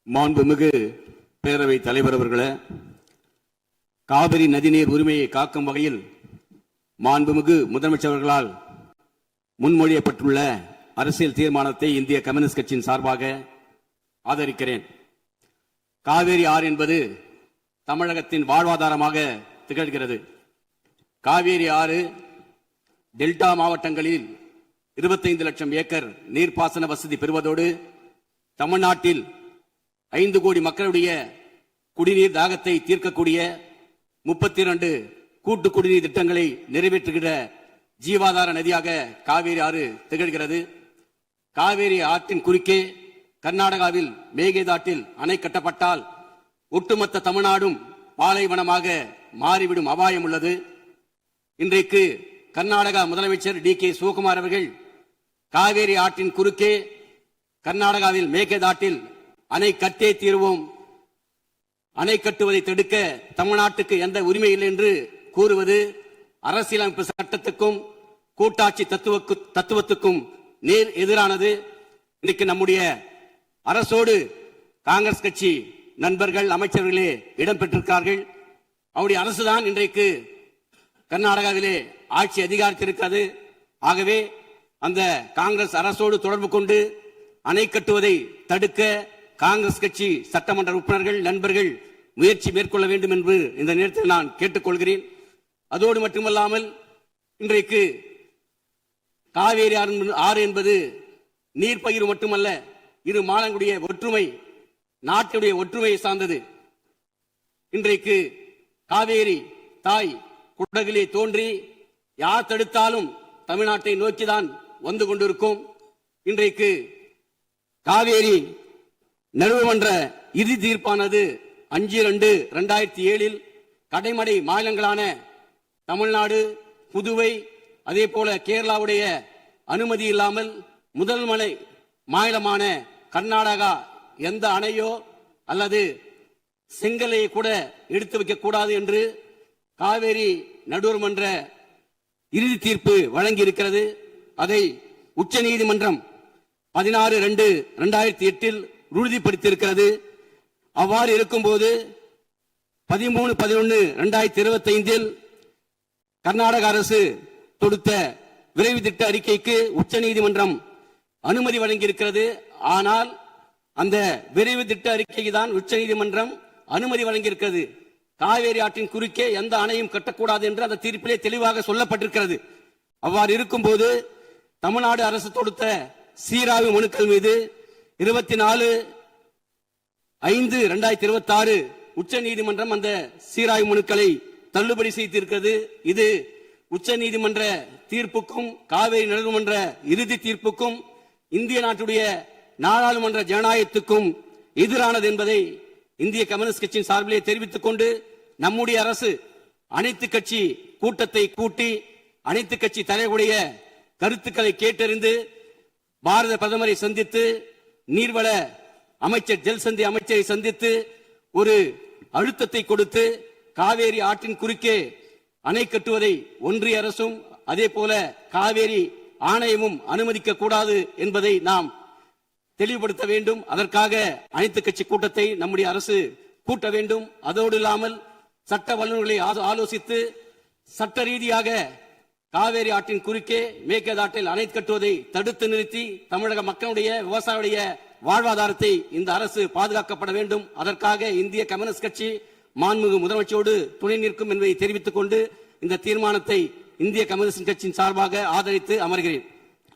மாண்புமிகு பேரவை தலைவர் அவர்களே, காவிரி நதிநீர் உரிமையை காக்கும் வகையில் மாண்புமிகு முதலமைச்சர் அவர்களால் முன்மொழியப்பட்டுள்ள அரசியல் தீர்மானத்தை இந்திய கம்யூனிஸ்ட் கட்சியின் சார்பாக ஆதரிக்கிறேன். காவேரி ஆறு என்பது தமிழகத்தின் வாழ்வாதாரமாக திகழ்கிறது. காவேரி ஆறு டெல்டா மாவட்டங்களில் 25 லட்சம் ஏக்கர் நீர்ப்பாசன வசதி பெறுவதோடு தமிழ்நாட்டில் 5 கோடி மக்களுடைய குடிநீர் தாகத்தை தீர்க்கக்கூடிய 32 கூட்டு குடிநீர் திட்டங்களை நிறைவேற்றுகிற ஜீவாதார நதியாக காவேரி ஆறு திகழ்கிறது. காவேரி ஆற்றின் குறுக்கே கர்நாடகாவில் மேகதாட்டில் அணை கட்டப்பட்டால் ஒட்டுமொத்த தமிழ்நாடும் பாலைவனமாக மாறிவிடும் அபாயம் உள்ளது. இன்றைக்கு கர்நாடகா முதலமைச்சர் டி.கே. சிவகுமார் அவர்கள் காவேரி ஆற்றின் குறுக்கே கர்நாடகாவில் மேகதாட்டில் அணை கட்டே தீர்வோம், அணை கட்டுவதை தடுக்க தமிழ்நாட்டுக்கு எந்த உரிமை இல்லை என்று கூறுவது அரசியலமைப்பு சட்டத்துக்கும் கூட்டாட்சி தத்துவத்துக்கும் நேர் எதிரானது. இன்னைக்கு நம்முடைய அரசோடு காங்கிரஸ் கட்சி நண்பர்கள் அமைச்சர்களே இடம்பெற்றிருக்கிறார்கள். அவருடைய அரசுதான் இன்றைக்கு கர்நாடகாவிலே ஆட்சி அதிகாரத்தில் இருக்கிறது. ஆகவே அந்த காங்கிரஸ் அரசோடு தொடர்பு கொண்டு அணை கட்டுவதை தடுக்க காங்கிரஸ் கட்சி சட்டமன்ற உறுப்பினர்கள் நண்பர்கள் முயற்சி மேற்கொள்ள வேண்டும் என்று இந்த நேரத்தில் நான் கேட்டுக்கொள்கிறேன். அதோடு மட்டுமல்லாமல் இன்றைக்கு காவேரி ஆறு என்பது நீர் பகிர்வு மட்டுமல்ல, இரு மாநிலங்களுடைய ஒற்றுமை, நாட்டுடைய ஒற்றுமையை சார்ந்தது. இன்றைக்கு காவேரி தாய் குடகிலே தோன்றி யார் தடுத்தாலும் தமிழ்நாட்டை நோக்கிதான் வந்து கொண்டிருக்கும். இன்றைக்கு காவேரி நடுவமன்ற இறுதி தீர்ப்பானது 5/2/2007 கடைமடை மாநிலங்களான தமிழ்நாடு, புதுவை, அதே போல கேரளாவுடைய அனுமதி இல்லாமல் முதல் மலை மாநிலமான கர்நாடகா எந்த அணையோ அல்லது செங்கலையை கூட எடுத்து வைக்க கூடாது என்று காவேரி நடுவர்மன்ற இறுதி தீர்ப்பு வழங்கி இருக்கிறது. அதை உச்ச நீதிமன்றம் 16/2/2008 உறுதிப்படுத்தியிருக்கிறது. அவ்வாறு இருக்கும்போது 13/11/2025 கர்நாடக அரசு தொடுத்த விரைவு திட்ட அறிக்கைக்கு உச்ச நீதிமன்றம் அனுமதி வழங்கியிருக்கிறது. ஆனால் அந்த விரைவு திட்ட அறிக்கைக்கு தான் உச்ச நீதிமன்றம் அனுமதி வழங்கியிருக்கிறது. காவேரி ஆற்றின் குறுக்கே எந்த அணையும் கட்டக்கூடாது என்று அந்த தீர்ப்பிலே தெளிவாக சொல்லப்பட்டிருக்கிறது. அவ்வாறு இருக்கும்போது தமிழ்நாடு அரசு தொடுத்த சீராய்வு மனுக்கள் மீது 24/5/2026 உச்ச நீதிமன்றம் அந்த சீராய்வு மனுக்களை தள்ளுபடி செய்திருக்கிறது. இது உச்ச நீதிமன்ற தீர்ப்புக்கும் காவேரி நடுவர்மன்ற இறுதி தீர்ப்புக்கும் இந்திய நாட்டுடைய நாடாளுமன்ற ஜனநாயகத்துக்கும் எதிரானது என்பதை இந்திய கம்யூனிஸ்ட் கட்சியின் சார்பிலே தெரிவித்துக் கொண்டு நம்முடைய அரசு அனைத்து கட்சி கூட்டத்தை கூட்டி அனைத்து கட்சி தலைவருடைய கருத்துக்களை கேட்டறிந்து பாரத பிரதமரை சந்தித்து நீர்வள அமைச்சர் ஜல்சந்தி அமைச்சரை சந்தித்து ஒரு அழுத்தத்தை கொடுத்து காவேரி ஆற்றின் குறுக்கே அணை கட்டுவதை ஒன்றிய அரசும் அதே போல காவேரி ஆணையமும் அனுமதிக்க கூடாது என்பதை நாம் தெளிவுபடுத்த வேண்டும். அதற்காக அனைத்து கட்சி கூட்டத்தை நம்முடைய அரசு கூட்ட வேண்டும். அதோடு இல்லாமல் சட்ட வல்லுநர்களை ஆலோசித்து சட்ட ரீதியாக காவேரி ஆற்றின் குறுக்கே மேகதாட்டில் அணை கட்டுவதை தடுத்து நிறுத்தி தமிழக மக்களுடைய விவசாயிகளுடைய வாழ்வாதாரத்தை இந்த அரசு பாதுகாக்கப்பட வேண்டும். அதற்காக இந்திய கம்யூனிஸ்ட் கட்சி மாண்புமிகு முதலமைச்சரோடு துணை நிற்கும் என்பதை தெரிவித்துக் கொண்டு இந்த தீர்மானத்தை இந்திய கம்யூனிஸ்ட் கட்சியின் சார்பாக ஆதரித்து அமர்கிறேன்.